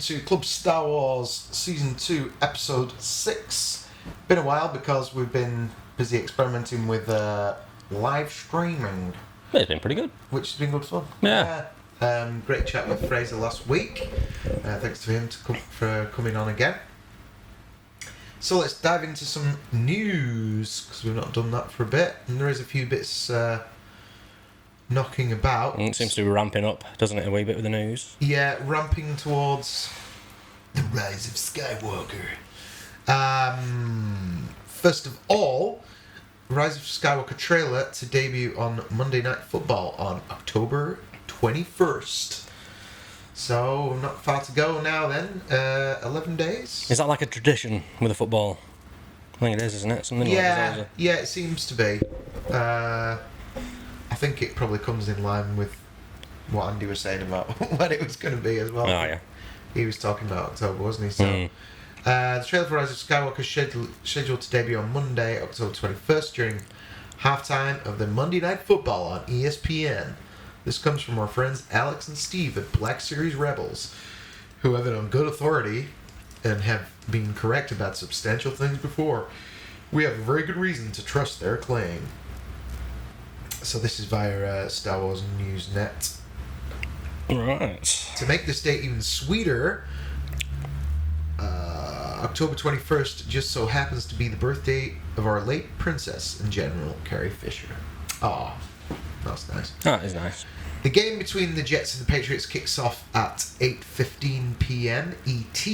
to Club Star Wars Season 2, Episode 6. Been a while because we've been busy experimenting with live streaming. Yeah, it's been pretty good. Which has been good fun. Yeah. Great chat with Fraser last week. Thanks to him for coming on again. So let's dive into some news, because we've not done that for a bit. And there is a few bits knocking about. It seems to be ramping up, doesn't it, a wee bit with the news? Yeah, ramping towards the Rise of Skywalker. First of all, Rise of Skywalker trailer to debut on Monday Night Football on October 21st. So, not far to go now then. 11 days. Is that like a tradition with the football? I think it is, isn't it? Something like that. Yeah, it seems to be. I think it probably comes in line with what Andy was saying about when it was going to be as well. Oh, yeah. He was talking about October, wasn't he? So, the trailer for Rise of Skywalker is scheduled to debut on Monday, October 21st, during halftime of the Monday Night Football on ESPN. This comes from our friends Alex and Steve at Black Series Rebels, who have it on good authority and have been correct about substantial things before. We have a very good reason to trust their claim. So this is via Star Wars Newsnet. Right. To make this date even sweeter, October 21st just so happens to be the birthday of our late princess and General Carrie Fisher. Aw, that's nice. That is nice. The game between the Jets and the Patriots kicks off at 8:15 p.m. ET,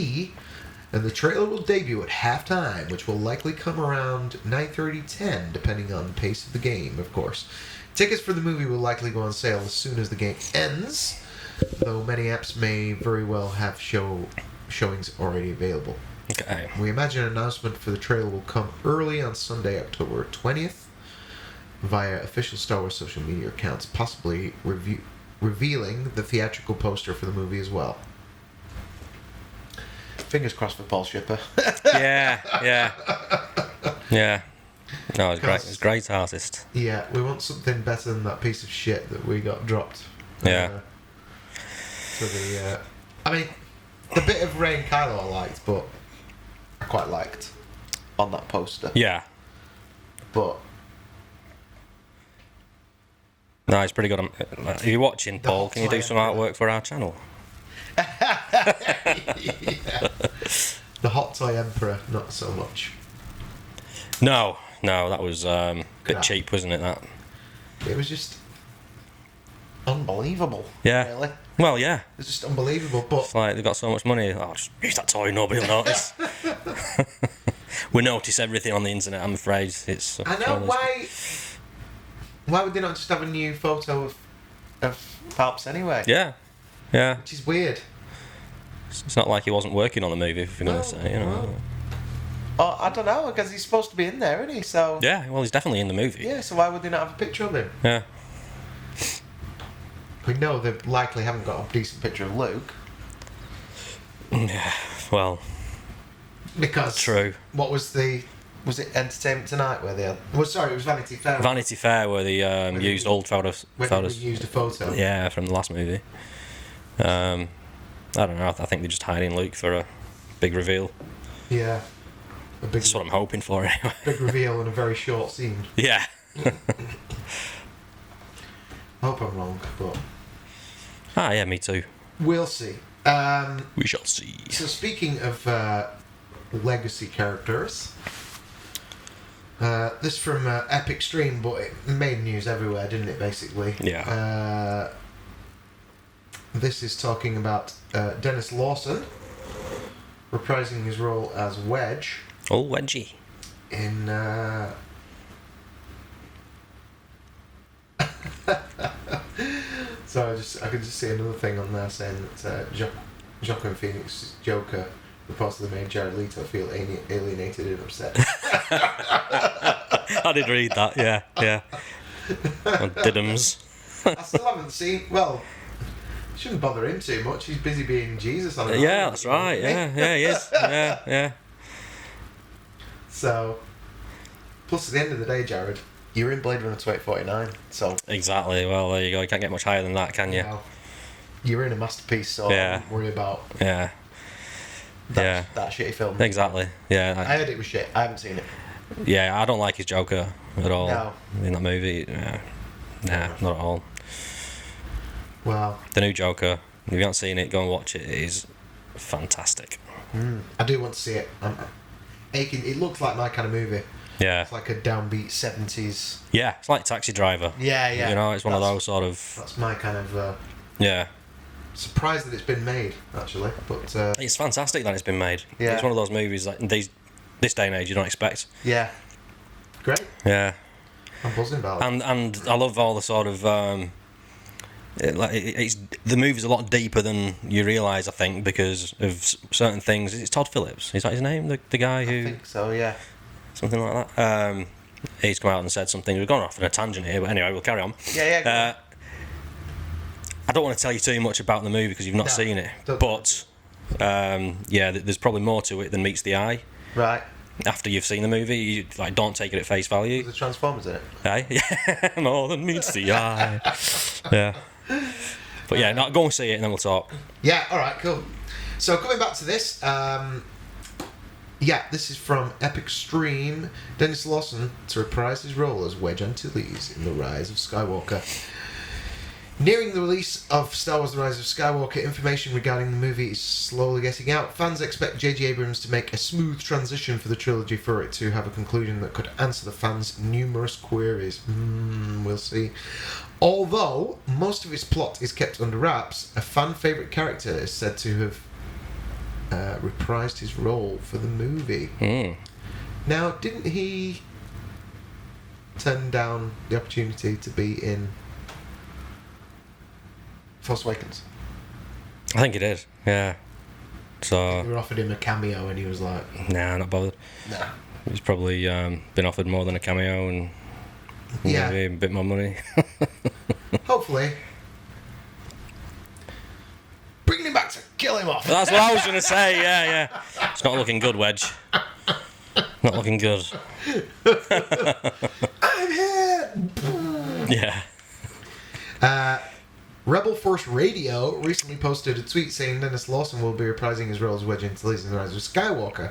and the trailer will debut at halftime, which will likely come around 9:30-10, depending on the pace of the game, of course. Tickets for the movie will likely go on sale as soon as the game ends, though many apps may very well have showings already available. Okay. We imagine an announcement for the trailer will come early on Sunday, October 20th, via official Star Wars social media accounts, possibly revealing the theatrical poster for the movie as well. Fingers crossed for Paul Shipper. Yeah. No, it's great. It's a great artist. Yeah, we want something better than that piece of shit that we got dropped. Yeah. I mean, the bit of Rey and Kylo I liked, but I quite liked on that poster. Yeah. But no, it's pretty good. If you're watching, Paul, can you do some artwork for our channel? Yeah. The Hot Toy Emperor, not so much. No, that was a bit cheap, wasn't it, that? It was just unbelievable. Yeah. Really. Well, yeah. It's just unbelievable, but It's like they've got so much money. Oh, just use that toy, nobody will notice. We notice everything on the internet, I'm afraid. I know, why would they not just have a new photo of Palps anyway? Yeah. Which is weird. It's not like he wasn't working on the movie, if you're going to say, you know. No. Oh, I don't know, because he's supposed to be in there, isn't he? So Yeah, well, he's definitely in the movie. yeah, so why would they not have a picture of him? Yeah. We know they likely haven't got a decent picture of Luke. Yeah, well, Because true. What was it Entertainment Tonight where they had... Well, sorry, it was Vanity Fair. Vanity Fair, where they used old photos. When they used a photo. Yeah, from the last movie. I don't know, I think they're just hiding Luke for a big reveal. Yeah. That's what I'm hoping for, anyway. Big reveal in a very short scene. Yeah. I hope I'm wrong, but... Yeah, me too. We'll see. We shall see. So speaking of legacy characters, this from Epic Stream, but it made news everywhere, didn't it, basically? Yeah. This is talking about Dennis Lawson reprising his role as Wedge Oh, Wedgie. in... So I could just see another thing on there saying that Joaquin Phoenix's Joker reportedly made Jared Leto feel alienated and upset. I did read that, yeah. On Diddums. I still haven't seen... Well, shouldn't bother him too much. He's busy being Jesus on it. Yeah, that's right, yeah, he is. Yeah. So, plus at the end of the day, Jared, you're in Blade Runner 2049, so... Exactly, well, there you go. You can't get much higher than that, can you? You're in a masterpiece, so Yeah. don't worry about... Yeah. that shitty film. Exactly. Yeah. I heard it was shit. I haven't seen it. Yeah, I don't like his Joker at all. No. In that movie. Nah, not at all. Well, The new Joker, if you haven't seen it, go and watch it. It is fantastic. I do want to see it. I'm aching. It looks like my kind of movie. Yeah. It's like a downbeat 70s. Yeah, it's like Taxi Driver. Yeah, yeah. You know, it's one of those sort of... That's my kind of... Yeah. Surprised that it's been made, actually. But It's fantastic that it's been made. Yeah. It's one of those movies that in this day and age you don't expect. yeah. Great. Yeah. I'm buzzing about it. And I love all the sort of... it's the movie's a lot deeper than you realise, I think, because of certain things. It's Todd Phillips. Is that his name? The guy who... I think so, yeah. Something like that. He's come out and said something. We've gone off on a tangent here, but anyway, we'll carry on. Yeah, go on. I don't want to tell you too much about the movie because you've not seen it. Don't. But yeah, there's probably more to it than meets the eye. Right. After you've seen the movie, you don't take it at face value. The Transformers in it. Aye? Yeah, more than meets the eye. Yeah. But yeah, go and see it and then we'll talk. Yeah, alright, cool. So coming back to this, this is from Epic Stream. Dennis Lawson to reprise his role as Wedge Antilles in The Rise of Skywalker. Nearing the release of Star Wars The Rise of Skywalker, information regarding the movie is slowly getting out. Fans expect J.J. Abrams to make a smooth transition for the trilogy for it to have a conclusion that could answer the fans' numerous queries. We'll see. Although most of its plot is kept under wraps, a fan favourite character is said to have reprised his role for the movie. Now, didn't he turn down the opportunity to be in Force Awakens? I think it is, yeah. So... They were offered him a cameo and he was like... Nah, not bothered. Nah. He's probably been offered more than a cameo and maybe a bit more money. Hopefully. Bringing him back to kill him off. That's what I was going to say, yeah. It's not looking good, Wedge. Not looking good. I'm here! Yeah. Rebel Force Radio recently posted a tweet saying Dennis Lawson will be reprising his role as Wedge Antilles in The Rise of Skywalker.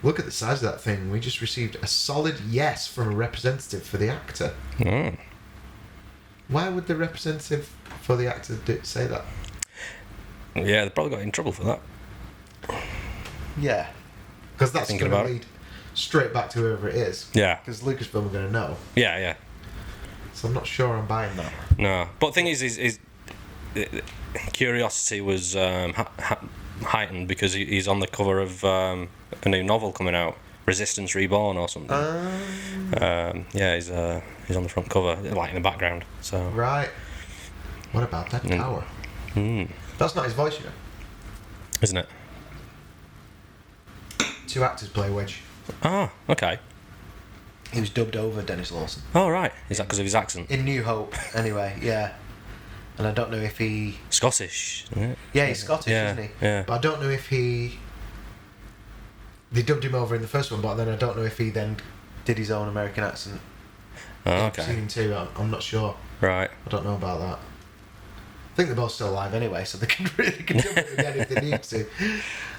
Look at the size of that thing. We just received a solid yes from a representative for the actor. Why would the representative for the actor say that? Yeah, they probably got in trouble for that. Yeah. Because that's going to lead straight back to whoever it is. Yeah. Because Lucasfilm are going to know. Yeah. So I'm not sure I'm buying that. No. But the thing is curiosity was heightened because he's on the cover of a new novel coming out, Resistance Reborn or something. Yeah, he's on the front cover, like in the background. So right. What about that tower? That's not his voice, you know. Isn't it? 2 actors play Wedge. Oh, okay. He was dubbed over Dennis Lawson. Oh, right. Is that because of his accent? In New Hope, anyway, yeah. And I don't know if he... Scottish, isn't it? Yeah, he's Scottish, isn't he? Yeah. But I don't know if he... They dubbed him over in the first one, but then I don't know if he then did his own American accent. Oh, okay. Season 2, I'm not sure. Right. I don't know about that. I think they're both still alive anyway, so they can dub it again if they need to.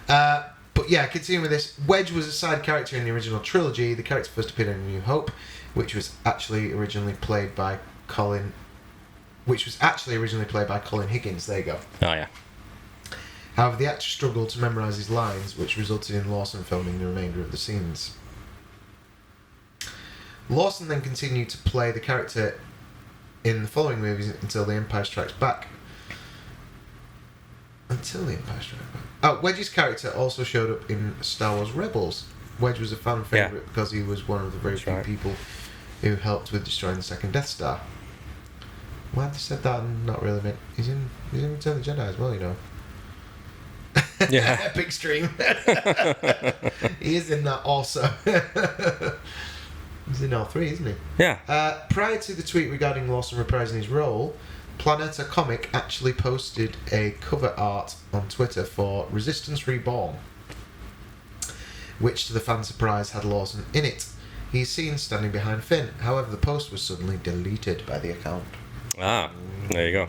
But yeah, continuing with this, Wedge was a side character in the original trilogy. The character first appeared in New Hope, which was actually originally played by Colin Higgins. There you go. Oh, yeah. However, the actor struggled to memorise his lines, which resulted in Lawson filming the remainder of the scenes. Lawson then continued to play the character in the following movies until The Empire Strikes Back. Wedge's character also showed up in Star Wars Rebels. Wedge was a fan favourite because he was one of the very few people who helped with destroying the second Death Star. Why have they said that and not really meant... He's in Return of the Jedi as well, you know. Yeah. Epic stream. He is in that also. He's in all 3, isn't he? Yeah. Prior to the tweet regarding Lawson reprising his role, Planeta Comic actually posted a cover art on Twitter for Resistance Reborn, which to the fans' surprise had Lawson in it. He's seen standing behind Finn. However, the post was suddenly deleted by the account. Ah, there you go.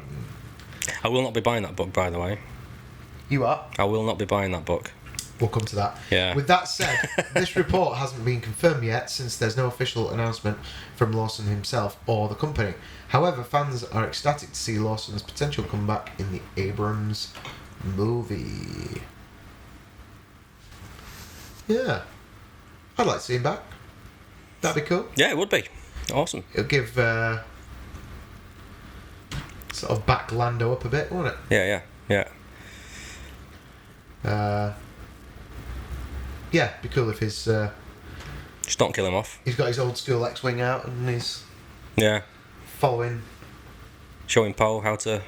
I will not be buying that book, by the way. You are? I will not be buying that book. we'll come to that. Yeah. With that said, this report hasn't been confirmed yet since there's no official announcement from Lawson himself or the company. However, fans are ecstatic to see Lawson's potential comeback in the Abrams movie. Yeah. I'd like to see him back. That'd be cool. Yeah, it would be. Awesome. It'll give sort of back Lando up a bit, won't it? Yeah. Yeah, it'd be cool if his Just don't kill him off. he's got his old school X-wing out and he's Yeah. following. Showing Poe how to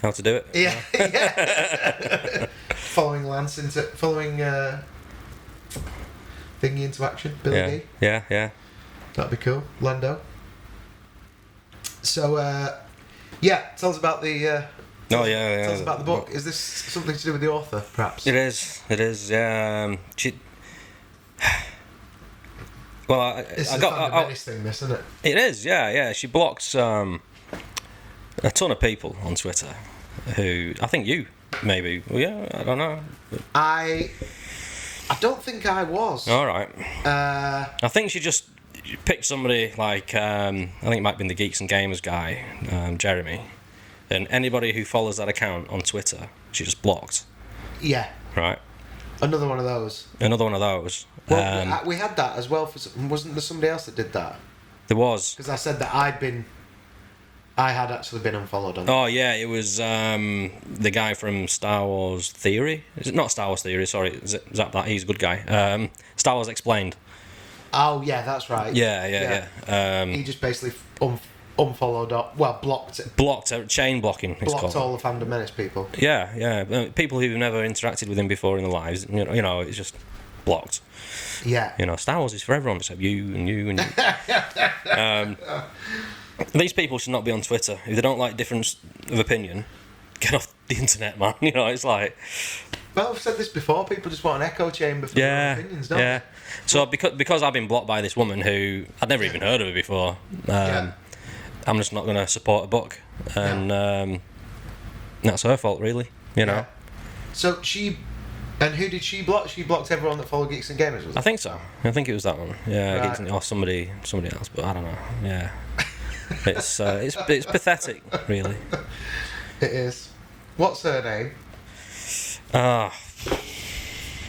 do it. Yeah, yeah. following Lance into thingy into action. Billy D. Yeah. That'd be cool. Lando. So yeah, tell us about the. Tell us about the book. Is this something to do with the author, perhaps? It is. Yeah. Well, It's I a got. Phantom Menace thing, this, isn't it? It is. Yeah. She blocks a ton of people on Twitter, who I think you maybe. Well, yeah, I don't know. I don't think I was. All right. I think she just picked somebody like I think it might have been the Geeks and Gamers guy, Jeremy, and anybody who follows that account on Twitter, she just blocked. Yeah. Right. Another one of those. Another one of those. Well, we had that as well. Wasn't there somebody else that did that? There was. Because I said that I had actually been unfollowed on. Oh yeah, it was the guy from Star Wars Theory. Is it not Star Wars Theory? Sorry, is that? He's a good guy. Star Wars Explained. Oh yeah, that's right. Yeah. He just basically unfollowed, blocked it. Chain blocking. It's Blocked called. all the Phantom Menace people. Yeah. People who've never interacted with him before in their lives. You know, it's just blocked. Yeah. You know, Star Wars is for everyone except you and you and you. These people should not be on Twitter. If they don't like difference of opinion, get off the internet, man. You know, it's like. Well, I've said this before. People just want an echo chamber for their own opinions, don't they? So because I've been blocked by this woman who I'd never even heard of her before, I'm just not going to support a book, and that's her fault, really. You know. So and who did she block? She blocked everyone that followed Geeks and Gamers, was it? I think so. I think it was that one. Yeah, Right. Geeks and, or somebody else, but I don't know. Yeah. It's pathetic, really. It is. What's her name?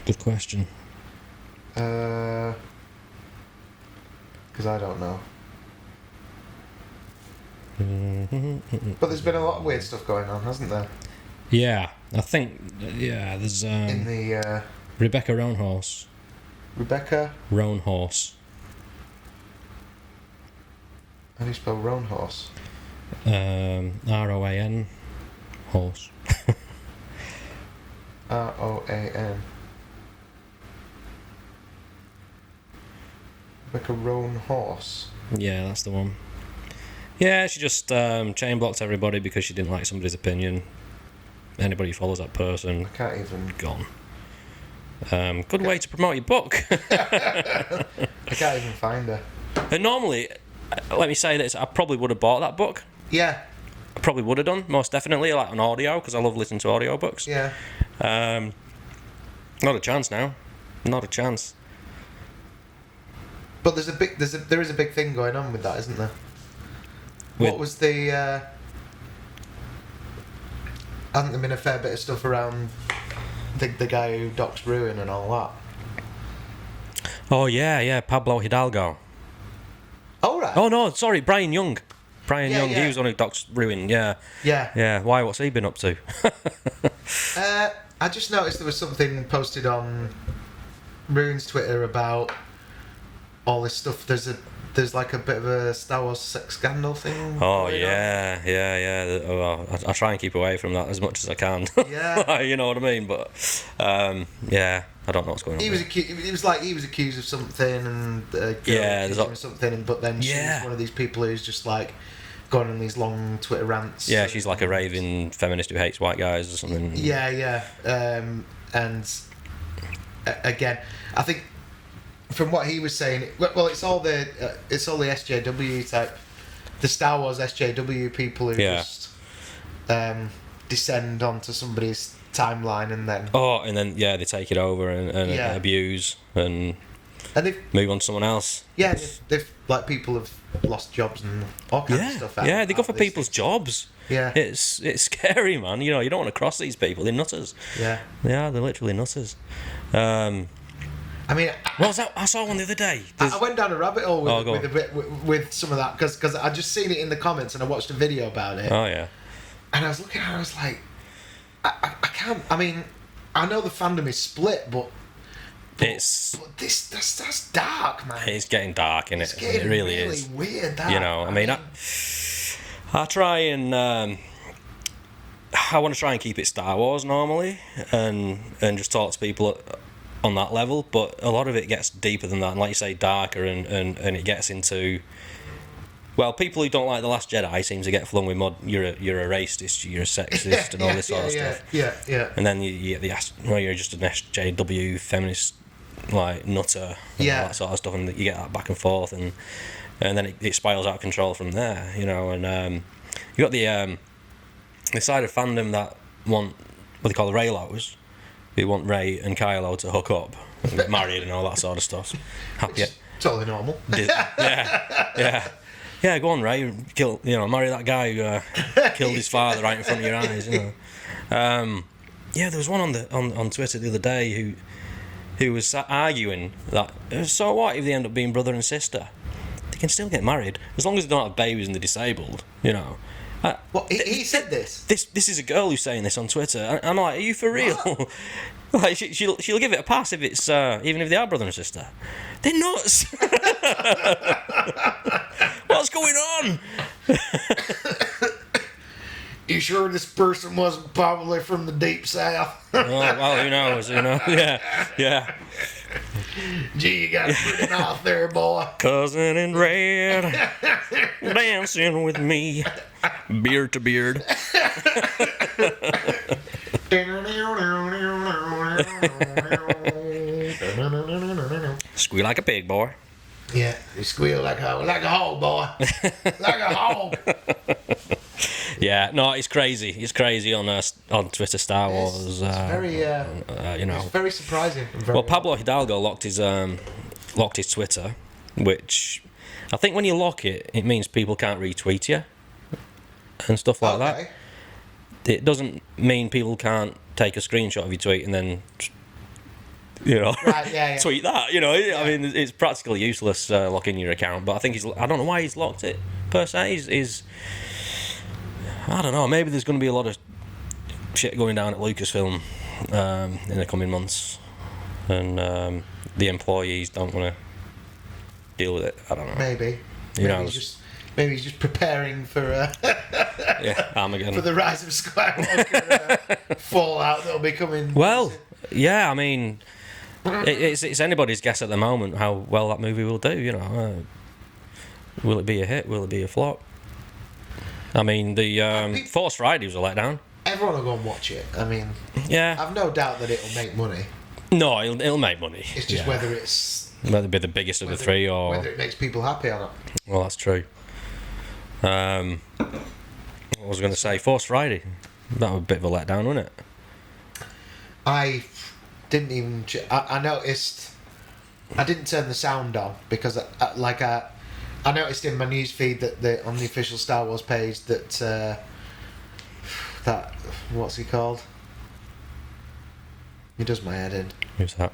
Good question. Because I don't know. But there's been a lot of weird stuff going on, hasn't there? Yeah, I think. Yeah, there's In the Rebecca Roanhorse. Rebecca. Roanhorse. How do you spell Roanhorse? ROAN horse. ROAN. Rebecca Roanhorse. Yeah, that's the one. Yeah, she just chain blocked everybody because she didn't like somebody's opinion. Anybody who follows that person, I can't even. gone. Good way to promote your book. I can't even find her. And normally, let me say this, I probably would have bought that book. Yeah. I probably would have done, most definitely, like on audio, because I love listening to audio books. Yeah. Not a chance now. Not a chance. But there is a big thing going on with that, isn't there? What was the? Hasn't there been a fair bit of stuff around the guy who docks Ruin and all that? Oh yeah, Pablo Hidalgo. Oh right. Oh no, sorry, Brian Young. Brian Young, yeah. he was on who docks Ruin, yeah. Yeah. Yeah, why, what's he been up to? I just noticed there was something posted on Ruin's Twitter about all this stuff. There's like a bit of a Star Wars sex scandal thing. Oh going yeah. Well, I try and keep away from that as much as I can. Yeah. You know what I mean? But yeah, I don't know what's going on. He was accused of something, and there's of something, but then she's one of these people who's just like going on these long Twitter rants. Yeah, she's like a raving feminist who hates white guys or something. Yeah. And again, I think from what he was saying, well, it's all the SJW type, the Star Wars SJW people who just descend onto somebody's timeline, and then they take it over and abuse and they've move on to someone else. Yeah, they've like people have lost jobs and all kinds of stuff. They go for people's jobs. Yeah, it's scary, man. You know, you don't want to cross these people. They're nutters. Yeah, they're literally nutters. I mean, what was that? I saw one the other day. I went down a rabbit hole with some of that because I just seen it in the comments and I watched a video about it. Oh yeah. And I was looking at it, I was like, I can't. I mean, I know the fandom is split, but that's dark, man. It's getting dark, isn't it? It's getting it really really is. Weird. Dark, you know, I mean, I try and I want to try and keep it Star Wars normally, and just talk to people on that level. But a lot of it gets deeper than that, and like you say, darker, and it gets into. Well, people who don't like The Last Jedi seem to get flung with you're a racist, you're a sexist, and all this sort of stuff. Yeah. And then you get you're just an SJW feminist, like nutter, and all that sort of stuff, and you get that back and forth, and then it spirals out of control from there, you know. And you got the side of fandom that want what they call the Reylos, who want Rey and Kylo to hook up and get married and all that sort of stuff. Happy. Totally normal. Yeah. Yeah, go on, Ray. Marry that guy who killed his father right in front of your eyes. You know. There was one on Twitter the other day who was arguing that so what if they end up being brother and sister? They can still get married as long as they don't have babies and they're disabled. You know. What he said this? This is a girl who's saying this on Twitter. I'm like, are you for real? Like she'll give it a pass if it's even if they are brother and sister. They're nuts. What's going on? You sure this person wasn't probably from the deep south? Oh, well, who knows? Yeah. Gee, you got a pretty mouth there, boy. Cousin in red, dancing with me, beard to beard. Squeal like a pig, boy. Yeah, you squeal like a hog, boy. Like a hog. Yeah, no, it's crazy. It's crazy on Twitter. Star Wars. It's very, it's very surprising. Pablo Hidalgo locked his Twitter, which I think when you lock it, it means people can't retweet you and stuff like that. It doesn't mean people can't take a screenshot of your tweet and then, tweet that. You know, I mean, it's practically useless locking your account. But I think I don't know why he's locked it per se. He's I don't know. Maybe there's going to be a lot of shit going down at Lucasfilm in the coming months, and the employees don't want to deal with it. I don't know. Maybe. Maybe he's just preparing for Armageddon. For the Rise of Skywalker fallout that'll be coming. Well, yeah. I mean, it's anybody's guess at the moment how well that movie will do. You know, will it be a hit? Will it be a flop? I mean, the Force Friday was a letdown. Everyone will go and watch it. I mean, I've no doubt that it'll make money. No, it'll make money. It's just whether it'll be the biggest of the three, or whether it makes people happy or not. Well, that's true. What was I going to say? Force Friday. That was a bit of a letdown, wasn't it? I didn't even. I noticed. I didn't turn the sound on because I noticed in my news feed that on the official Star Wars page that what's he called? He does my head in. Who's that?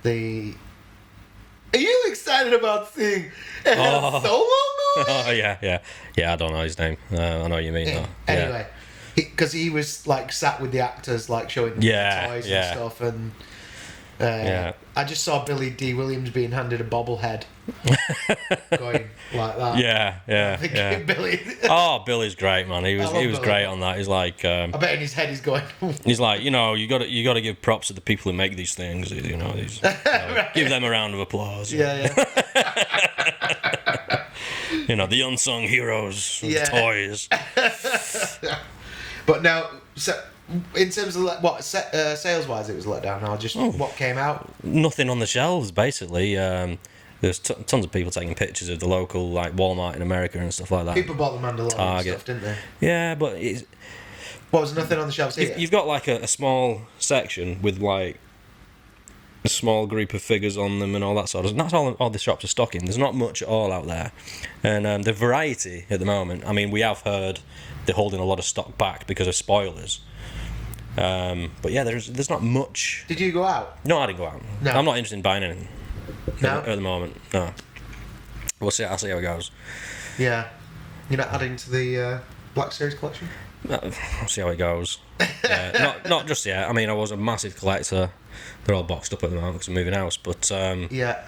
Are you excited about seeing a Han Solo movie? Oh yeah. I don't know his name. I know what you mean. Though. Anyway, because he was like sat with the actors, like showing them the toys and stuff, and I just saw Billy D. Williams being handed a bobblehead, going like that. Yeah. Billy. Billy's great, man. He was great on that. He's like. I bet in his head he's going. He's like, you got to give props to the people who make these things. You know, give them a round of applause. Yeah. The unsung heroes of toys. But now, so in terms of sales-wise, it was let down. Or just what came out? Nothing on the shelves, basically. There's tons of people taking pictures of the local Walmart in America and stuff like that. People bought the Mandalorian stuff, didn't they? Yeah, but What, was nothing on the shelves here? You've got like a small section with like a small group of figures on them and all that sort of. And that's all the shops are stocking. There's not much at all out there, and the variety at the moment. I mean, we have heard they're holding a lot of stock back because of spoilers. But yeah, there's not much. Did you go out? No, I didn't go out. No. I'm not interested in buying anything. No? At the moment, no. We'll see. I'll see how it goes. Yeah. You're not adding to the Black Series collection? We'll see how it goes. Not just yet. I mean, I was a massive collector. They're all boxed up at the moment because I'm moving house. But yeah.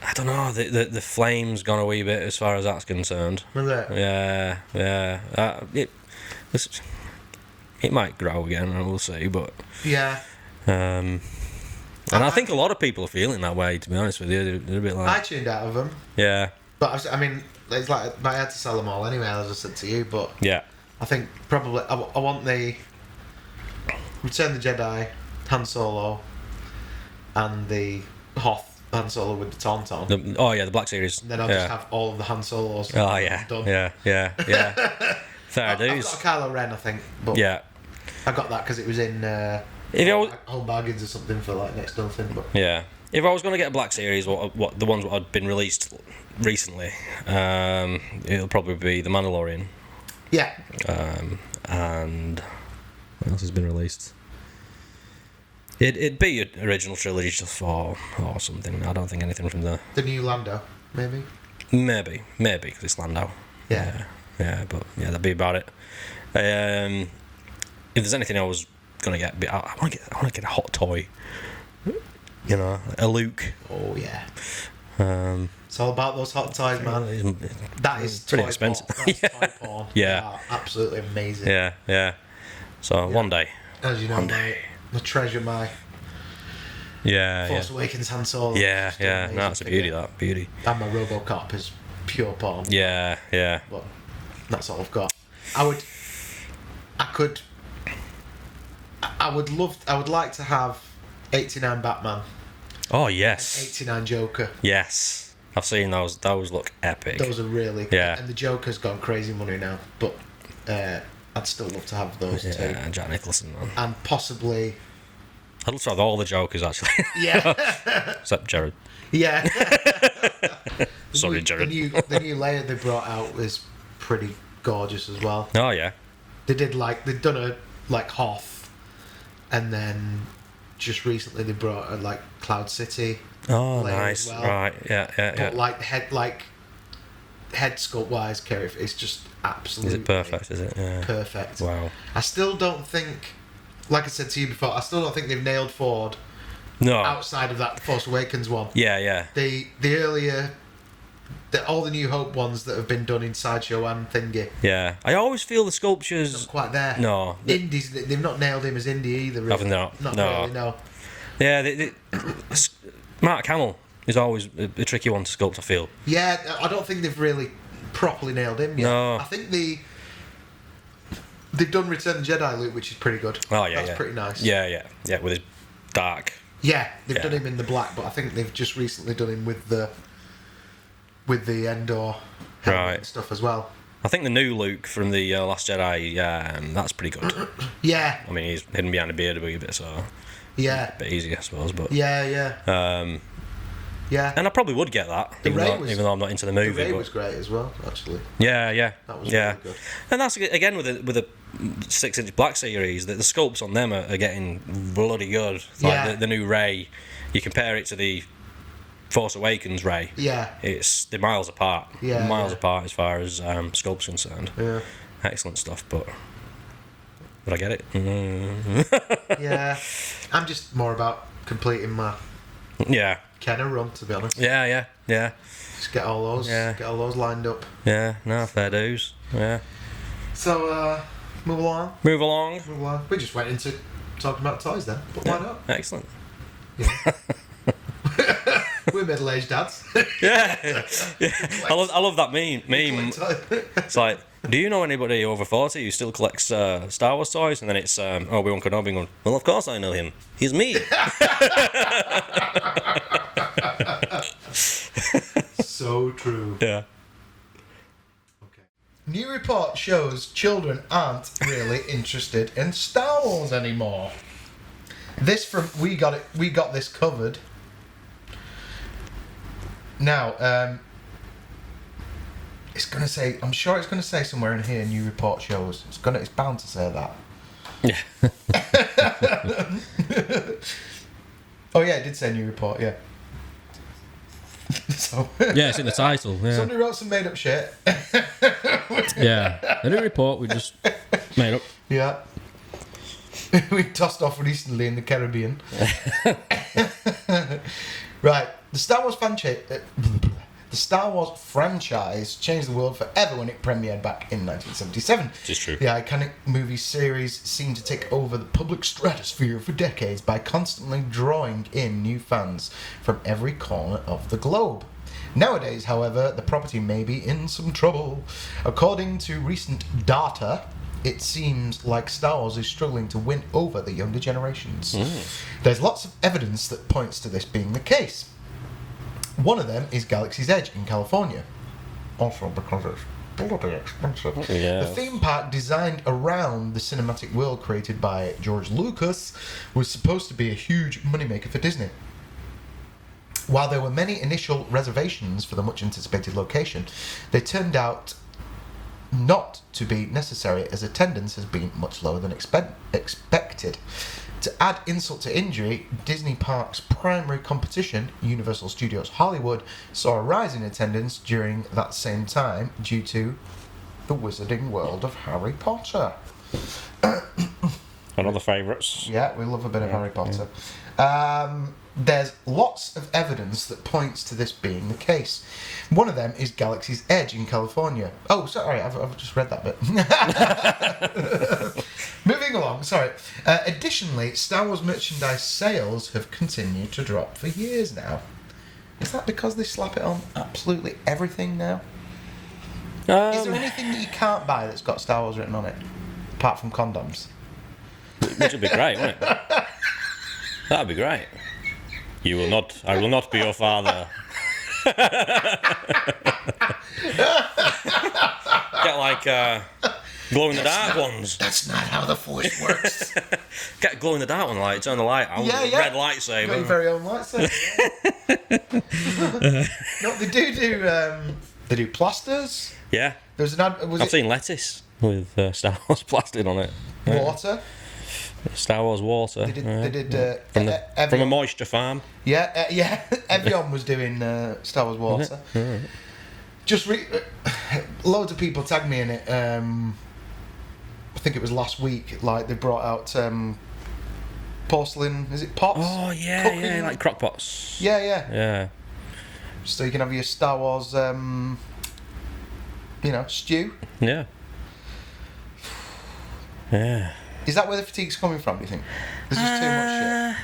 I don't know. The flame's gone a wee bit as far as that's concerned. Was it? Yeah. It might grow again. We'll see. But yeah. And I think a lot of people are feeling that way. To be honest with you, they're a bit like. I tuned out of them. Yeah. But I mean, it's like I had to sell them all anyway, as I said to you. But yeah. I think probably I want the Return of the Jedi, Han Solo, and the Hoth Han Solo with the Tauntaun. The Black Series. And then I'll just have all of the Han Solos. Oh yeah. Done. Yeah. Fair dues. I've got Kylo Ren, I think. But yeah. I got that because it was in Home Bargains or something for like next to nothing. But yeah. If I was going to get a Black Series, what the ones that had been released recently, it'll probably be The Mandalorian. Yeah. And what else has been released? It'd be an original trilogy just or something. I don't think anything from the new Lando, maybe. Maybe because it's Lando. Yeah. Yeah, but yeah, that'd be about it. If there's anything I was gonna get, I want to get a hot toy. You know, a Luke. Oh yeah. It's all about those hot toys, man. That is pretty toy expensive. Porn. That's toy porn. Yeah. Absolutely amazing. Yeah. So one day. As you know, I treasure my Force Awakens Han Solo. Yeah. No, that's a beauty. That beauty. And my RoboCop is pure porn. Yeah. But that's all I've got. I would like to have 89 Batman. Oh yes. 89 Joker. Yes, I've seen those. Those look epic. Those are really good. Yeah. And the Joker's gone crazy money now, but I'd still love to have those too. Yeah, Jack Nicholson, man. And possibly. I'd love to have all the Jokers actually. Yeah. Except Jared. Yeah. Sorry, Jared. The new layer they brought out was pretty gorgeous as well. Oh yeah. They'd done a Hoth, and then just recently they brought a Cloud City. Oh, nice. Well. Right. Yeah. But head sculpt wise, Kerry, it's just absolutely. Is it perfect? Is it? Yeah. Perfect. Wow. I still don't think, like I said to you before, I still don't think they've nailed Ford. No. Outside of that Force Awakens one. Yeah. The earlier. All the New Hope ones that have been done in Sideshow and Thingy. Yeah, I always feel the sculptures not quite there. No, Indy's they've not nailed him as Indy either. Really. Have not? Not No. really, no. Yeah, Mark Hamill is always a tricky one to sculpt. I feel. Yeah, I don't think they've really properly nailed him yet. No. I think they've done Return of the Jedi Luke, which is pretty good. Oh yeah, That's pretty nice. Yeah, with his dark. Yeah, they've done him in the black, but I think they've just recently done him with the Endor helmet and stuff as well. I think the new Luke from the Last Jedi, that's pretty good. Yeah. I mean, he's hidden behind a beard a wee bit, so yeah, a bit easy, I suppose. But yeah. Yeah. And I probably would get that, even though I'm not into the movie. The Ray was great as well, actually. Yeah. That was really good. And that's again with a 6-inch Black Series, that the sculpts on them are getting bloody good. Like the new Ray, you compare it to the Force Awakens Ray. Yeah. They're miles apart. Yeah. Miles apart as far as sculpt's concerned. Yeah. Excellent stuff, but would I get it? Yeah. I'm just more about completing my Kenner run, to be honest. Yeah. Just get all those lined up. Yeah, no, fair dues. Yeah. So move along. We just went into talking about toys then, but why not? Excellent. Yeah. We're middle-aged dads. Yeah. I love that meme. It's like, do you know anybody over 40 who still collects Star Wars toys? And then it's Obi-Wan Kenobi going, well, of course I know him. He's me. So true. Yeah. Okay. New report shows children aren't really interested in Star Wars anymore. This from we got this covered. Now, it's gonna say. I'm sure it's gonna say somewhere in here. New report shows. It's bound to say that. Yeah. Oh yeah, it did say new report. Yeah. So. Yeah, it's in the title. Yeah. Somebody wrote some made up shit. Yeah. A new report we just made up. Yeah. We tossed off recently in the Caribbean. Right. The Star Wars franchise changed the world forever when it premiered back in 1977. This is true. The iconic movie series seemed to take over the public stratosphere for decades by constantly drawing in new fans from every corner of the globe. Nowadays, however, the property may be in some trouble. According to recent data, it seems like Star Wars is struggling to win over the younger generations. There's lots of evidence that points to this being the case. One of them is Galaxy's Edge in California. Also because it's bloody expensive. Yeah. The theme park designed around the cinematic world created by George Lucas was supposed to be a huge moneymaker for Disney. While there were many initial reservations for the much anticipated location, they turned out not to be necessary as attendance has been much lower than expected. To add insult to injury, Disney Park's primary competition, Universal Studios Hollywood, saw a rise in attendance during that same time due to the Wizarding World of Harry Potter. One of the favourites. Yeah, we love a bit of Harry Potter. There's lots of evidence that points to this being the case. One of them is Galaxy's Edge in California. Oh, sorry, I've just read that bit. Moving along, sorry. Additionally, Star Wars merchandise sales have continued to drop for years now. Is that because they slap it on absolutely everything now? Is there anything that you can't buy that's got Star Wars written on it? Apart from condoms? Which would be great, wouldn't it? That'd be great. I will not be your father. Get like glow in the dark ones. That's not how the Force works. Get glow in the dark one, like turn the light on. Yeah. Red lightsaber. Got your very own lightsaber. No, they do plasters. Yeah. There's an ad. I've seen lettuce with Star Wars plastered on it. Water? Star Wars water. They did from a moisture farm. Yeah. Evian was doing Star Wars water. Right. Just loads of people tagged me in it. I think it was last week. Like they brought out porcelain. Is it pots? Oh yeah, Cooking? yeah, like crock pots. Yeah. Yeah. So you can have your Star Wars, stew. Yeah. Yeah. Is that where the fatigue's coming from, do you think? There's just too much shit.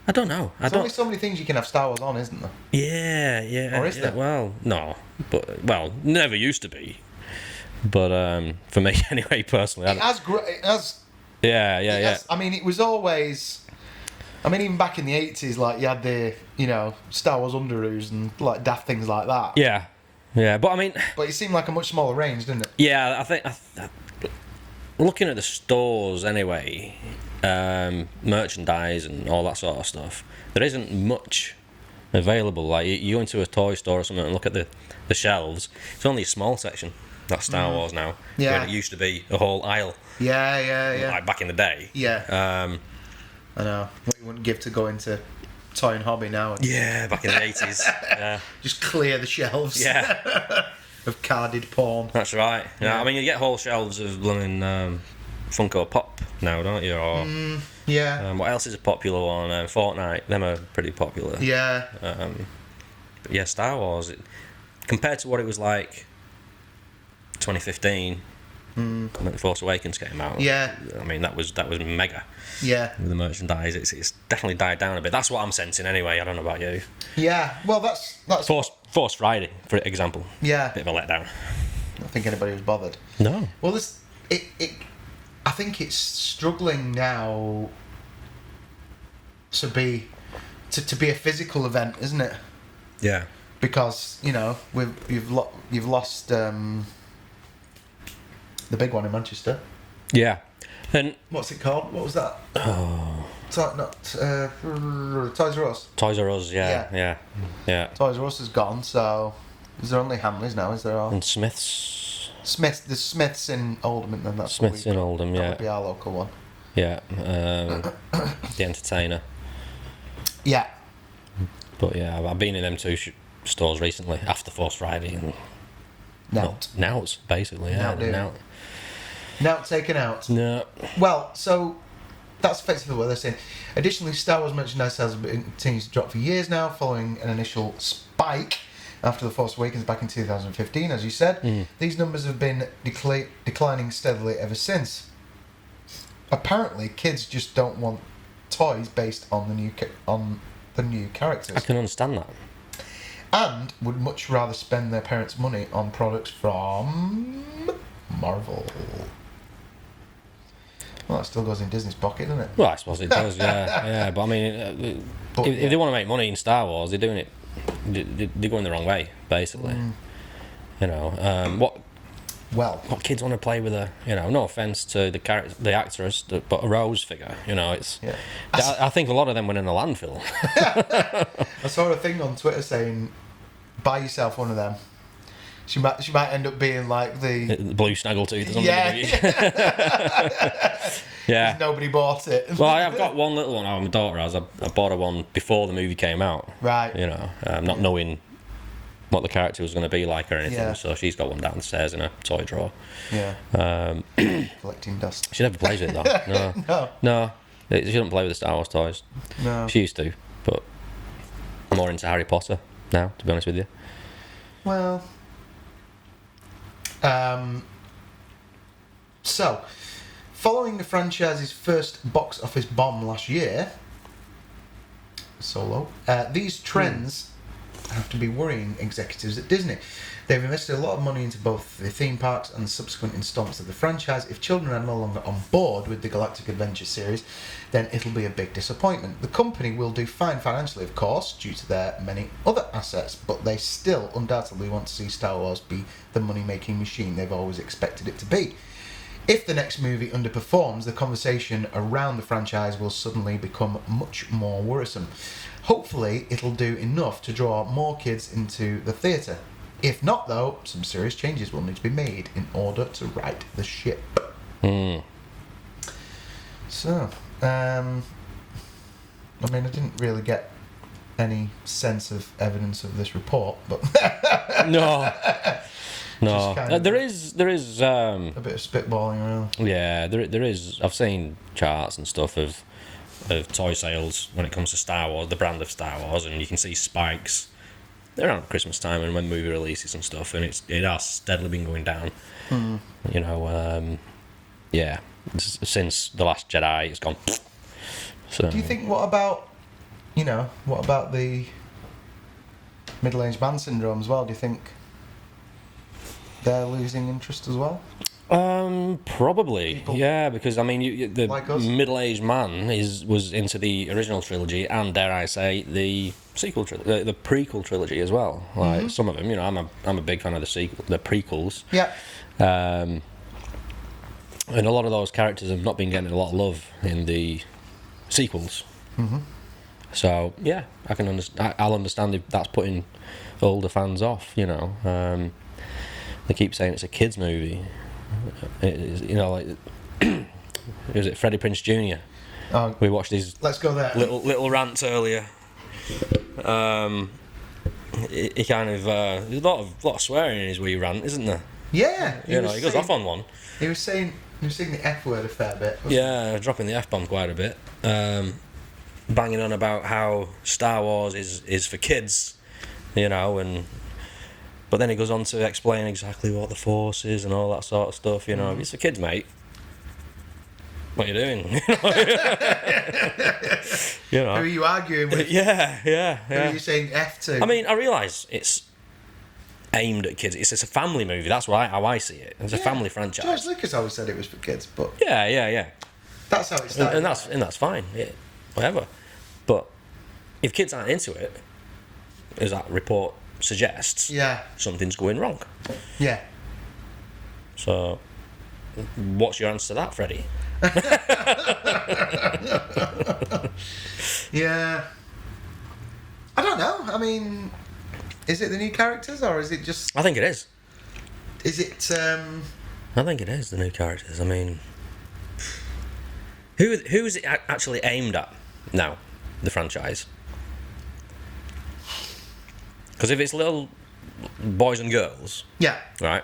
I don't know. There's only so many things you can have Star Wars on, isn't there? Yeah. Or is there? Well, no. Never used to be. But for me, anyway, personally. It has. Yeah. I mean, it was always... I mean, even back in the 80s, like, you had the, Star Wars underoos and, like, daft things like that. Yeah, but I mean... But it seemed like a much smaller range, didn't it? Yeah, I think... looking at the stores anyway, merchandise and all that sort of stuff, there isn't much available. Like you go into a toy store or something and look at the shelves, it's only a small section that's Star Wars now. Yeah. When it used to be a whole aisle. Yeah. Like back in the day. Yeah. I know. What you wouldn't give to go into Toy and Hobby now. Yeah, back in the 80s. Yeah. Just clear the shelves. Yeah. Of carded porn. That's right. Yeah. I mean, you get whole shelves of blooming Funko Pop now, don't you? Or Yeah. what else is a popular one? Fortnite. Them are pretty popular. Yeah. But yeah, Star Wars. Compared to what it was like 2015, when The Force Awakens came out. Yeah. I mean, that was mega. Yeah. With the merchandise, it's definitely died down a bit. That's what I'm sensing anyway. I don't know about you. Yeah. Well, that's Force Friday, for example. Yeah. Bit of a letdown. I don't think anybody was bothered. No. Well, I think it's struggling now to be a physical event, isn't it? Yeah. Because you've lost The big one in Manchester. Yeah. And What's it called? What was that? oh, Toys R Us. Toys R Us, yeah. Toys R Us is gone, so is there only Hamleys now? Is there all? And Smiths. The Smiths in Oldham, and then that's Smiths in Oldham, That yeah. would be our local one. Yeah. The Entertainer. Yeah. But yeah, I've been in them two stores recently after Force Friday and Nouts, basically. Yeah, Now taken out. No. Well, so that's effectively what they're saying. Additionally, Star Wars merchandise sales have continued to drop for years now, following an initial spike after The Force Awakens back in 2015, as you said. These numbers have been declining steadily ever since. Apparently, kids just don't want toys based on the new characters. I can understand that. And would much rather spend their parents' money on products from Marvel. Well, that still goes in Disney's pocket, doesn't it? Well, I suppose it does, yeah. But I mean, if they want to make money in Star Wars, they're doing it. They're going the wrong way, basically. You know, what kids want to play with no offense to the actress, but a Rose figure. You know, it's. Yeah. I think a lot of them went in the landfill. I saw a thing on Twitter saying, "Buy yourself one of them." She might end up being like the blue snaggletooth or something. Yeah. Yeah. Nobody bought it. Well, I've got one little one. My daughter has. I bought her one before the movie came out. Right. You know, not knowing what the character was going to be like or anything. Yeah. So she's got one downstairs in a toy drawer. Yeah. Collecting dust. She never plays with it though. No. She doesn't play with the Star Wars toys. No. She used to, but I'm more into Harry Potter now, to be honest with you. Well. So, following the franchise's first box office bomb last year, Solo, these trends have to be worrying executives at Disney. They've invested a lot of money into both the theme parks and subsequent installments of the franchise. If children are no longer on board with the Galactic Adventure series, then it'll be a big disappointment. The company will do fine financially, of course, due to their many other assets, but they still undoubtedly want to see Star Wars be the money-making machine they've always expected it to be. If the next movie underperforms, the conversation around the franchise will suddenly become much more worrisome. Hopefully, it'll do enough to draw more kids into the theatre. If not, though, some serious changes will need to be made in order to right the ship. So, I mean, I didn't really get any sense of evidence of this report, but No. There is a bit of spitballing around. Yeah, there is. I've seen charts and stuff of toy sales when it comes to Star Wars, the brand of Star Wars, and you can see spikes around Christmas time and when movie releases and stuff, and it has steadily been going down. You know, since The Last Jedi, it's gone. So, do you think what about the middle-aged man syndrome as well? Do you think they're losing interest as well? Probably, People yeah, because I mean, the like us? middle-aged man was into the original trilogy and, dare I say, the sequel trilogy, the prequel trilogy as well. Like some of them, you know, I'm a big fan of the prequels. Yeah. And a lot of those characters have not been getting a lot of love in the sequels. So yeah, I can understand. I'll understand if that's putting older fans off. You know, they keep saying it's a kids' movie. It is, you know, like was it Freddie Prince Jr? We watched his Let's go there. little rant earlier. He kind of there's a lot of swearing in his wee rant, isn't there? Yeah. He goes off on one. He was saying the F word a fair bit. Yeah, dropping the F-bomb quite a bit. Banging on about how Star Wars is for kids, you know, but then he goes on to explain exactly what the Force is and all that sort of stuff, you know. If it's for kids, mate, what are you doing? You know. Who are you arguing with? Yeah. Who are you saying F to? I mean, I realise it's aimed at kids. It's a family movie. That's how I see it. It's a family franchise. George Lucas always said it was for kids, but Yeah. that's how it started. And that's fine. Yeah, whatever. But if kids aren't into it, as that report suggests, Yeah. something's going wrong. Yeah. So what's your answer to that, Freddie? Yeah. I don't know. I mean, is it the new characters or is it just? I think it is. Is it? I think it is the new characters. I mean, who's it actually aimed at now? The franchise. Because if it's little boys and girls, Yeah. right?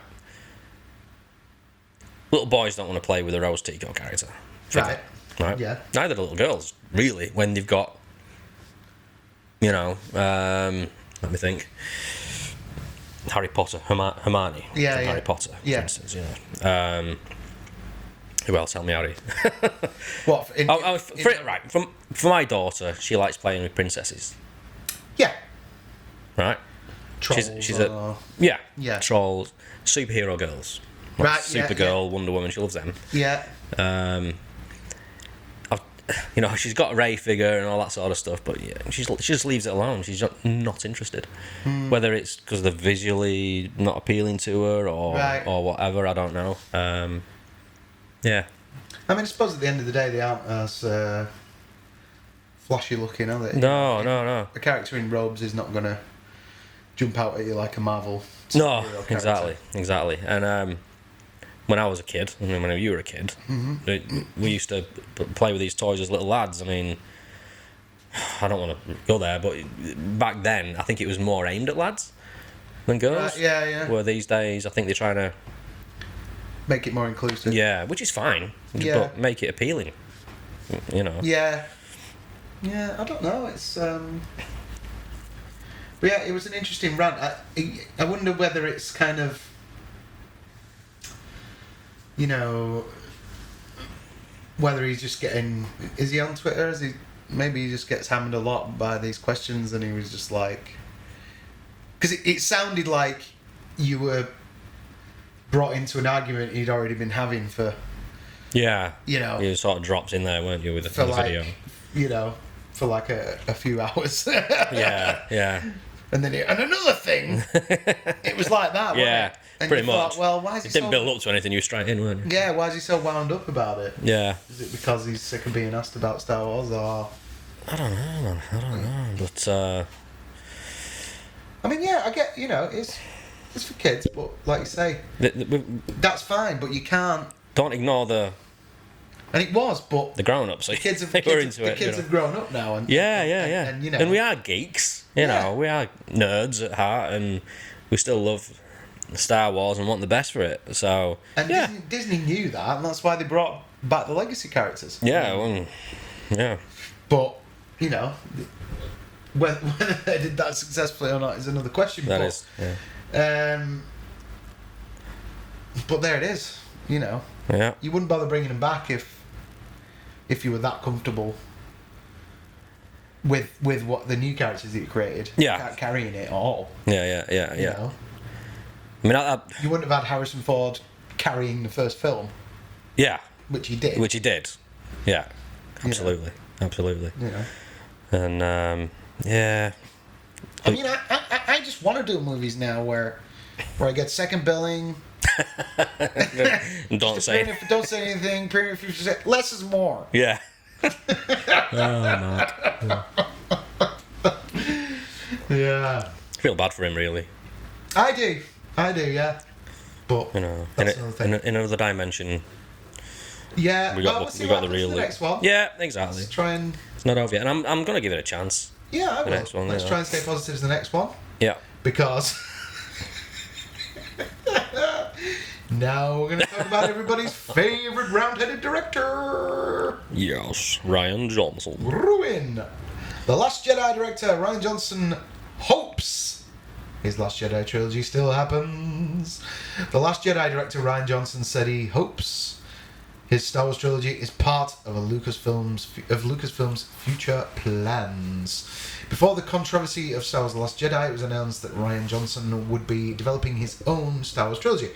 Little boys don't want to play with a Rose Tico character. Right. Right. Yeah. Neither do little girls, really, when they've got, you know, let me think. Harry Potter, Hermione. Yeah, from yeah. Harry Potter, Yeah. for instance, you know. Who else? Help me, Harry. What? Right. For my daughter, she likes playing with princesses. Yeah. Right. Trolls She's or- yeah. Trolls, superhero girls. Like Right, yeah, Supergirl, Wonder Woman. She loves them. Yeah. You know, she's got a Ray figure and all that sort of stuff, but yeah, she just leaves it alone. She's not interested. Whether it's because they're visually not appealing to her or whatever, I don't know. Yeah. I mean, I suppose at the end of the day, they aren't as flashy looking, are they? No. A character in robes is not going to jump out at you like a Marvel. No, superhero character. exactly. And when I was a kid, I mean, when you were a kid, we used to play with these toys as little lads. I mean, I don't want to go there, but back then, I think it was more aimed at lads than girls. Right, yeah. Where these days, I think they're trying to... Make it more inclusive. Yeah, which is fine, Yeah. but make it appealing, you know. Yeah, I don't know. It's but yeah, it was an interesting rant. I wonder whether it's kind of, you know, whether he's just getting. Is he on Twitter? Maybe he just gets hammered a lot by these questions, and he was just like, because it sounded like you were brought into an argument he'd already been having for. Yeah. You know. You sort of dropped in there, weren't you, with the video? You know, for like a few hours. Yeah. And then and another thing, it was like that, wasn't Yeah, it? And pretty you thought, much. well, why is he It didn't so... build up to anything, you were straight in, weren't you? Yeah, why is he so wound up about it? Yeah. Is it because he's sick of being asked about Star Wars, or... I don't know, man. I don't know. But, I mean, yeah, I get, you know, it's for kids, but like you say, that's fine, but you can't... don't ignore the And it was, but... the grown-ups. The kids have, they were into the it, kids you know. have grown up now. And, Yeah. And, you know... And we are geeks, you know. We are nerds at heart, and we still love Star Wars and want the best for it. So, And yeah. Disney knew that, and that's why they brought back the legacy characters. Yeah, well, yeah. But, you know, whether they did that successfully or not is another question. That but, is, yeah. But there it is, you know. Yeah. You wouldn't bother bringing them back if you were that comfortable with what the new characters that you created. Yeah. Carrying it all. Yeah. You know? I mean, You wouldn't have had Harrison Ford carrying the first film, yeah. which he did. Which he did. Yeah. Absolutely. Absolutely. You know. And, yeah. I mean, I just want to do movies now where I get second billing. Don't say. Don't say anything. Premium 50%. Less is more. Yeah. Yeah. I feel bad for him, really. I do. Yeah. But You know, that's another thing. in another dimension, Yeah. we got we'll see the what happens real. in the next one. Yeah, exactly. Let's try and. It's not over yet, and I'm gonna give it a chance. Yeah, I will. next one, Let's yeah. try and stay positive to the next one. Yeah. Because now we're going to talk about everybody's favourite round-headed director, Yes, Ryan Johnson. Ruin. The Last Jedi director Ryan Johnson hopes his Last Jedi trilogy still happens. The Last Jedi director Ryan Johnson said he hopes his Star Wars trilogy is part of Lucasfilm's future plans. Before the controversy of Star Wars The Last Jedi, it was announced that Ryan Johnson would be developing his own Star Wars trilogy.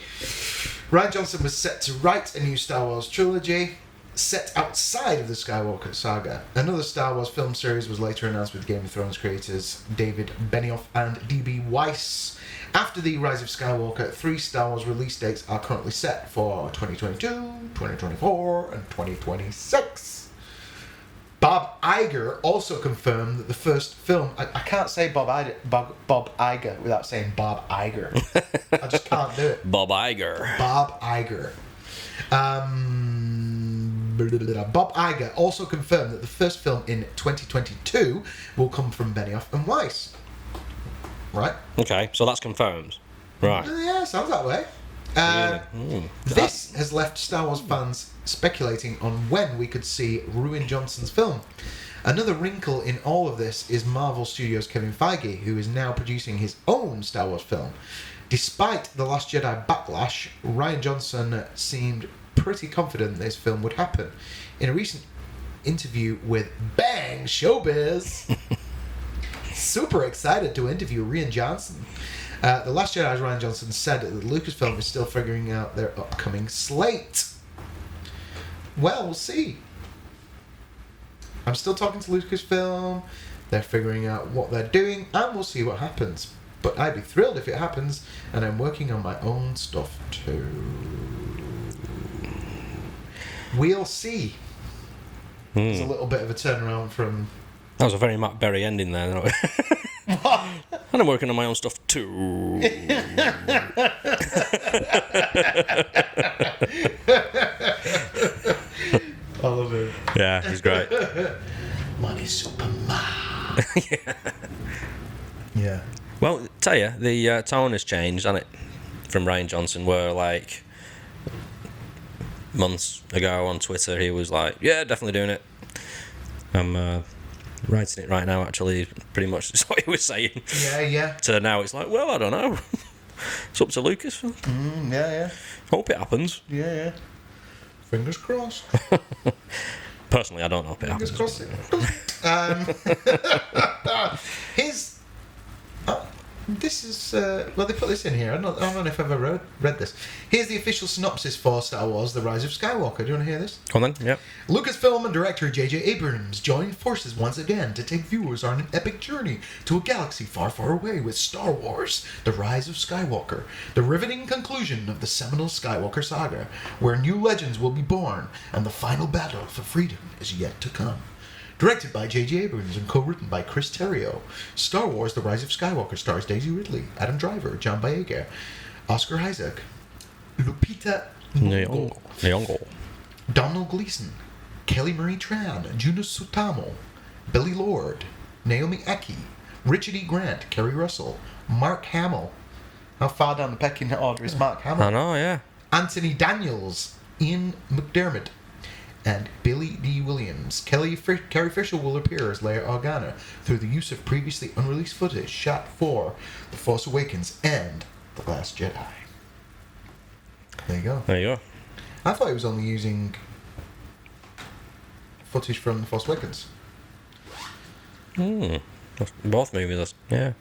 Ryan Johnson was set to write a new Star Wars trilogy, set outside of the Skywalker saga. Another Star Wars film series was later announced with Game of Thrones creators David Benioff and D.B. Weiss. After the Rise of Skywalker, 3 Star Wars release dates are currently set for 2022, 2024, and 2026. Bob Iger also confirmed that the first film... I can't say Bob Iger without saying Bob Iger. I just can't do it. Bob Iger. Bob Iger. Bob Iger also confirmed that the first film in 2022 will come from Benioff and Weiss. Right? Okay, so that's confirmed. Right. Yeah, sounds that way. Really? This has left Star Wars fans speculating on when we could see Ruin Johnson's film. Another wrinkle in all of this is Marvel Studios' Kevin Feige, who is now producing his own Star Wars film. Despite The Last Jedi backlash, Rian Johnson seemed pretty confident this film would happen. In a recent interview with Bang Showbiz, super excited to interview Rian Johnson. The Last Jedi's Rian Johnson said that Lucasfilm is still figuring out their upcoming slate. Well, we'll see. I'm still talking to Lucasfilm. They're figuring out what they're doing, and we'll see what happens. But I'd be thrilled if it happens, and I'm working on my own stuff too. We'll see. There's a little bit of a turnaround from... That was a very Matt Berry ending there. What? And I'm working on my own stuff too. I love it. Yeah, he's great. Money Superman. Yeah. Yeah. Well, tell you, the tone has changed, hasn't it? From Rian Johnson, where like months ago on Twitter he was like, "Yeah, definitely doing it." I'm writing it right now. Actually, pretty much that's what he was saying. Yeah. To now, it's like, well, I don't know. It's up to Lucas. Yeah. Hope it happens. Yeah. Fingers crossed. Personally, I don't know if it Fingers happens. crossed. His... this is... well, they put this in here. I don't know if I've ever read this. Here's the official synopsis for Star Wars The Rise of Skywalker. Do you want to hear this? Come on then, yep. Lucasfilm and director J.J. Abrams join forces once again to take viewers on an epic journey to a galaxy far, far away with Star Wars The Rise of Skywalker, the riveting conclusion of the seminal Skywalker saga, where new legends will be born and the final battle for freedom is yet to come. Directed by J.J. Abrams and co-written by Chris Terrio, Star Wars The Rise of Skywalker stars Daisy Ridley, Adam Driver, John Boyega, Oscar Isaac, Lupita Nyong'o, Donald Gleason, Kelly Marie Tran, Juno Suotamo, Billy Lord, Naomi Aki, Richard E. Grant, Kerry Russell, Mark Hamill. How far down the pecking order is Mark Hamill? I know, yeah. Anthony Daniels, Ian McDermott, and Billy D. Williams. Carrie Fisher will appear as Leia Organa through the use of previously unreleased footage shot for The Force Awakens and The Last Jedi. There you go. There you go. I thought he was only using footage from The Force Awakens. Both movies, yeah.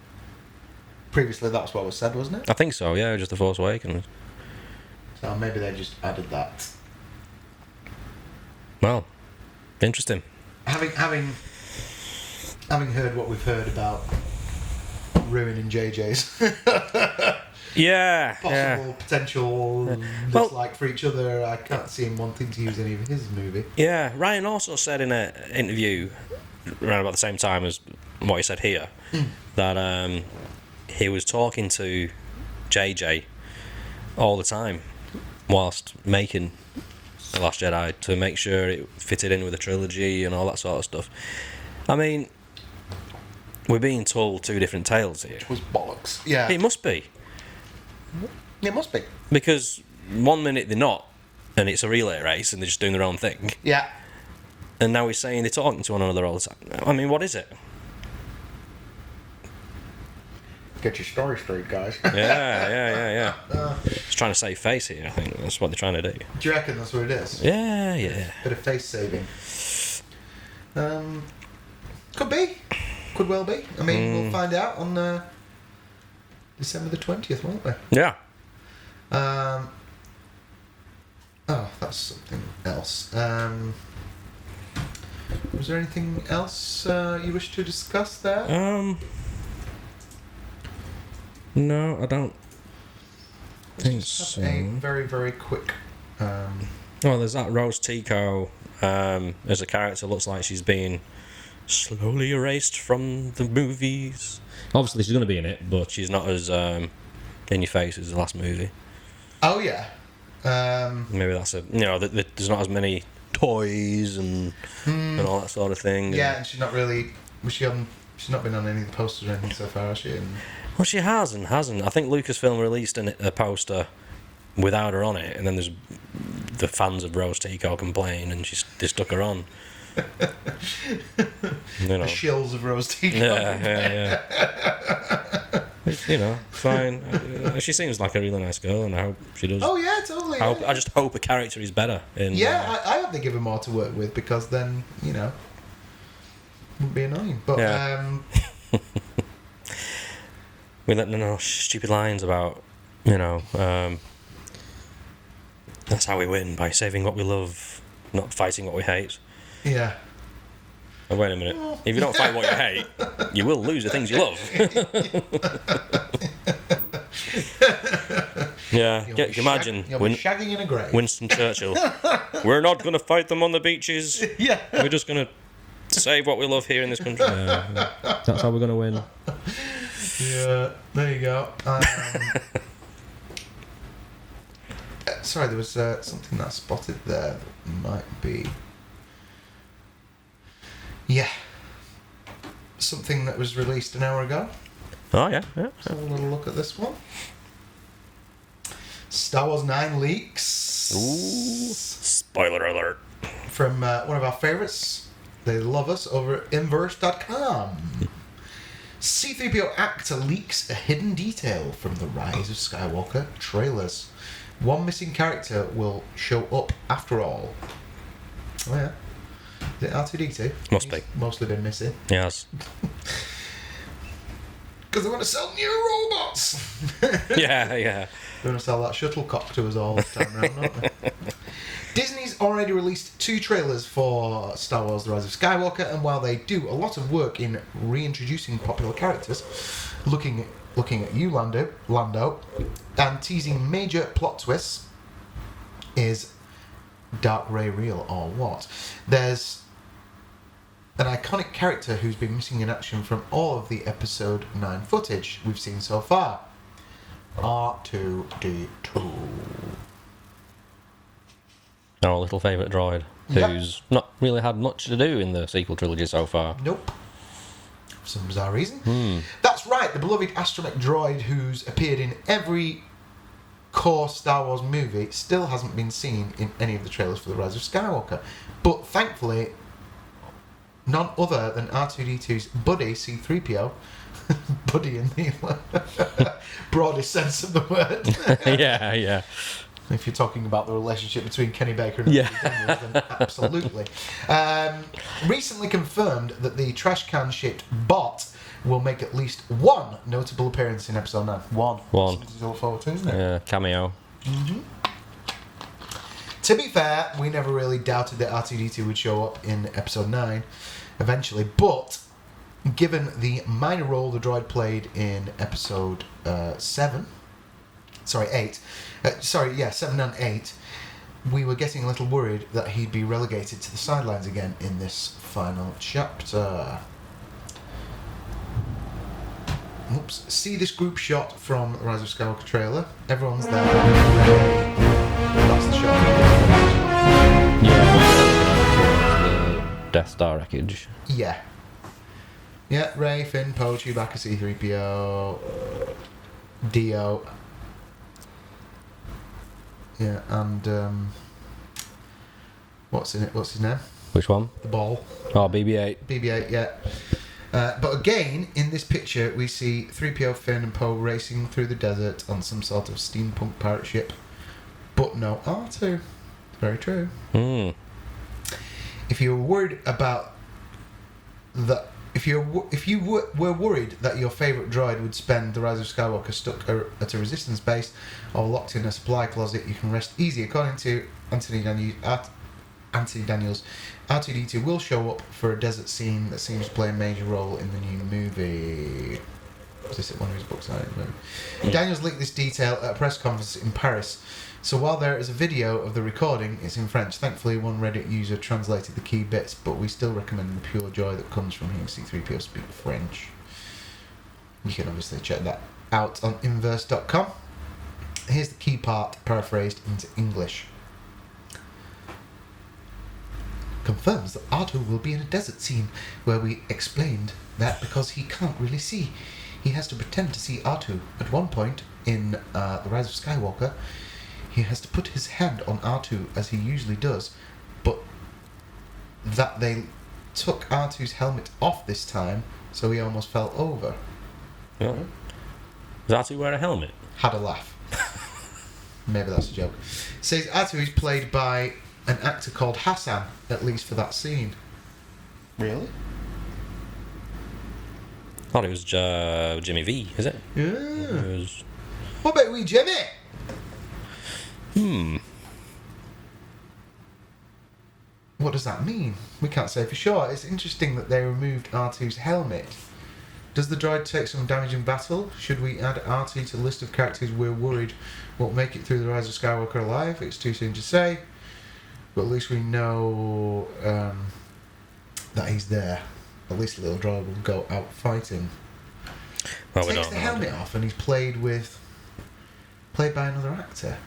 Previously, that's what was said, wasn't it? I think so, yeah, just The Force Awakens. So maybe they just added that. Well, interesting. Having heard what we've heard about ruining JJ's Yeah. possible potential dislike for each other, I can't see him wanting to use any of his movie. Yeah, Ryan also said in an interview around about the same time as what he said here that he was talking to JJ all the time whilst making The Last Jedi to make sure it fitted in with the trilogy and all that sort of stuff. I mean, we're being told two different tales here. Which was bollocks. Yeah. It must be. It must be. Because one minute they're not, and it's a relay race and they're just doing their own thing. Yeah. And now he's saying they're talking to one another all the time. I mean, what is it? Get your story straight, guys. Yeah. Just trying to save face here, I think. That's what they're trying to do. Do you reckon that's what it is? Yeah. Bit of face saving. Could be. Could well be. I mean, we'll find out on December the 20th, won't we? Yeah. Oh, that that's something else. Was there anything else you wish to discuss there? No, I don't think Just so. have a very, very quick... Oh, there's that Rose Tico as a character. Looks like she's being slowly erased from the movies. Obviously, she's going to be in it, but She's not as in your face as the last movie. Oh, yeah. Maybe that's there's not as many toys and all that sort of thing. Yeah, and she's not really... She's not been on any of the posters or anything so far, has she? Well, she hasn't. I think Lucasfilm released a poster without her on it, and then there's the fans of Rose Tico complain, and they stuck her on. The shills of Rose Tico. Yeah. Fine. She seems like a really nice girl, and I hope she does. Oh, yeah, totally. I just hope her character is better. I hope they give her more to work with, because then, wouldn't be annoying. But, Yeah. We let them know stupid lines about, that's how we win, by saving what we love, not fighting what we hate. Yeah. Oh, wait a minute. If you don't fight what you hate, you will lose the things you love. Yeah, imagine You'll be shagging in a grave. Winston Churchill. We're not going to fight them on the beaches. Yeah. We're just going to save what we love here in this country. yeah, that's how we're going to win. Yeah, there you go. Sorry, there was something that I spotted there that might be... Yeah. Something that was released an hour ago. Oh, yeah. Let's have a little look at this one. Star Wars 9 leaks. Ooh. Spoiler alert. From one of our favourites. They love us over at Inverse.com. C-3PO actor leaks a hidden detail from the Rise of Skywalker trailers. One missing character will show up after all. Oh, yeah. Is it R2-D2? Must be. Mostly been missing. Yes. Because they want to sell new robots. Yeah. They want to sell that shuttlecock to us all this time around, don't they? Disney's already released 2 trailers for Star Wars The Rise of Skywalker, and while they do a lot of work in reintroducing popular characters, looking at you, Lando, and teasing major plot twists, is Dark Ray real or what? There's an iconic character who's been missing in action from all of the Episode 9 footage we've seen so far. R2-D2. Our little favourite droid, who's not really had much to do in the sequel trilogy so far. Nope. For some bizarre reason. That's right, the beloved astromech droid who's appeared in every core Star Wars movie still hasn't been seen in any of the trailers for The Rise of Skywalker. But thankfully, none other than R2-D2's buddy, C-3PO, buddy in the broadest sense of the word. Yeah. If you're talking about the relationship between Kenny Baker and Anthony Daniels, then absolutely. Recently confirmed that the trash can-shaped bot will make at least one notable appearance in Episode 9. One. Something to look forward to, isn't it? Yeah, cameo. To be fair, we never really doubted that R2-D2 would show up in Episode 9 eventually, but given the minor role the droid played in Episode 8, 7 and 8, we were getting a little worried that he'd be relegated to the sidelines again in this final chapter. Oops. See this group shot from the Rise of Skywalker trailer. Everyone's there. That's the shot. Yeah. The Death Star wreckage. Yeah. Yeah, Rey, Finn, Poe, Chewbacca, C-3PO, Dio. Yeah, and what's in it? What's his name? Which one? The ball. Oh, BB-8. BB-8, yeah. But again, in this picture, we see 3PO, Finn, and Poe racing through the desert on some sort of steampunk pirate ship. But no R2. Very true. If you were worried about that If you were worried that your favourite droid would spend the Rise of Skywalker stuck at a Resistance base or locked in a supply closet, you can rest easy. According to Anthony Daniels, R2-D2 will show up for a desert scene that seems to play a major role in the new movie. Was this one of his books? Daniels leaked this detail at a press conference in Paris. So while there is a video of the recording, it's in French. Thankfully, one Reddit user translated the key bits, but we still recommend the pure joy that comes from hearing C-3PO speak French. You can obviously check that out on inverse.com. Here's the key part, paraphrased into English. Confirms that R2 will be in a desert scene where we explained that because he can't really see, he has to pretend to see R2. At one point in The Rise of Skywalker, he has to put his hand on R2 as he usually does, but that they took R2's helmet off this time, so he almost fell over. Yeah. Does R2 wear a helmet? Had a laugh. Maybe that's a joke. Says R2 is played by an actor called Hassan, at least for that scene. Really? I thought it was Jimmy V, is it? Yeah. It was... What about we, Jimmy? What does that mean? We can't say for sure. It's interesting that they removed R2's helmet. Does the droid take some damage in battle? Should we add R2 to the list of characters we're worried won't make it through the Rise of Skywalker alive? It's too soon to say, but at least we know that he's there. At least the little droid will go out fighting. Well, we takes don't the know. helmet off and he's played by another actor.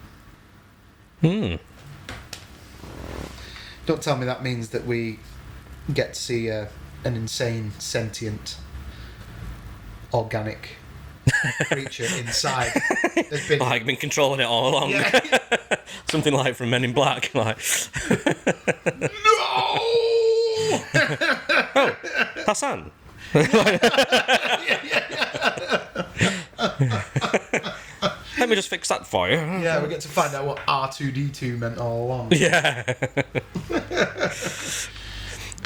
Don't tell me that means that we get to see an insane, sentient, organic creature inside. There's been... Like, been controlling it all along. Yeah. Something like from Men in Black. Like, No! oh, Hassan. Let me just fix that for you. Yeah, we get to find out what R2-D2 meant all along. Yeah.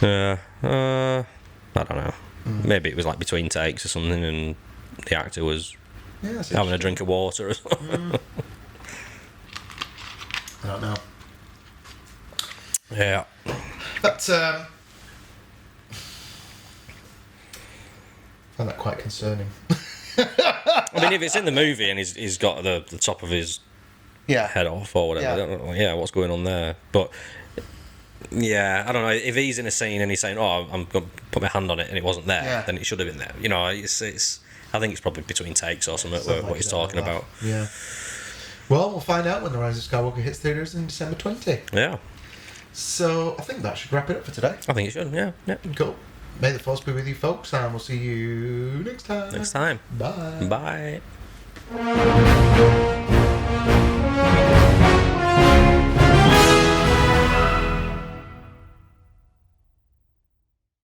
I don't know. Maybe it was like between takes or something, and the actor was having a drink of water or something. I don't know. Yeah. But I find that quite concerning. I mean, if it's in the movie and he's got the top of his head off or whatever, I don't know, what's going on there? But yeah, I don't know. If he's in a scene and he's saying, "Oh, I'm going to put my hand on it," and it wasn't there, then it should have been there. You know, it's. I think it's probably between takes or something. What he's talking about. Yeah. Well, we'll find out when The Rise of Skywalker hits theaters in December 20. Yeah. So I think that should wrap it up for today. I think it should. Yeah. Cool. May the force be with you, folks, and we'll see you next time. Next time. Bye. Bye.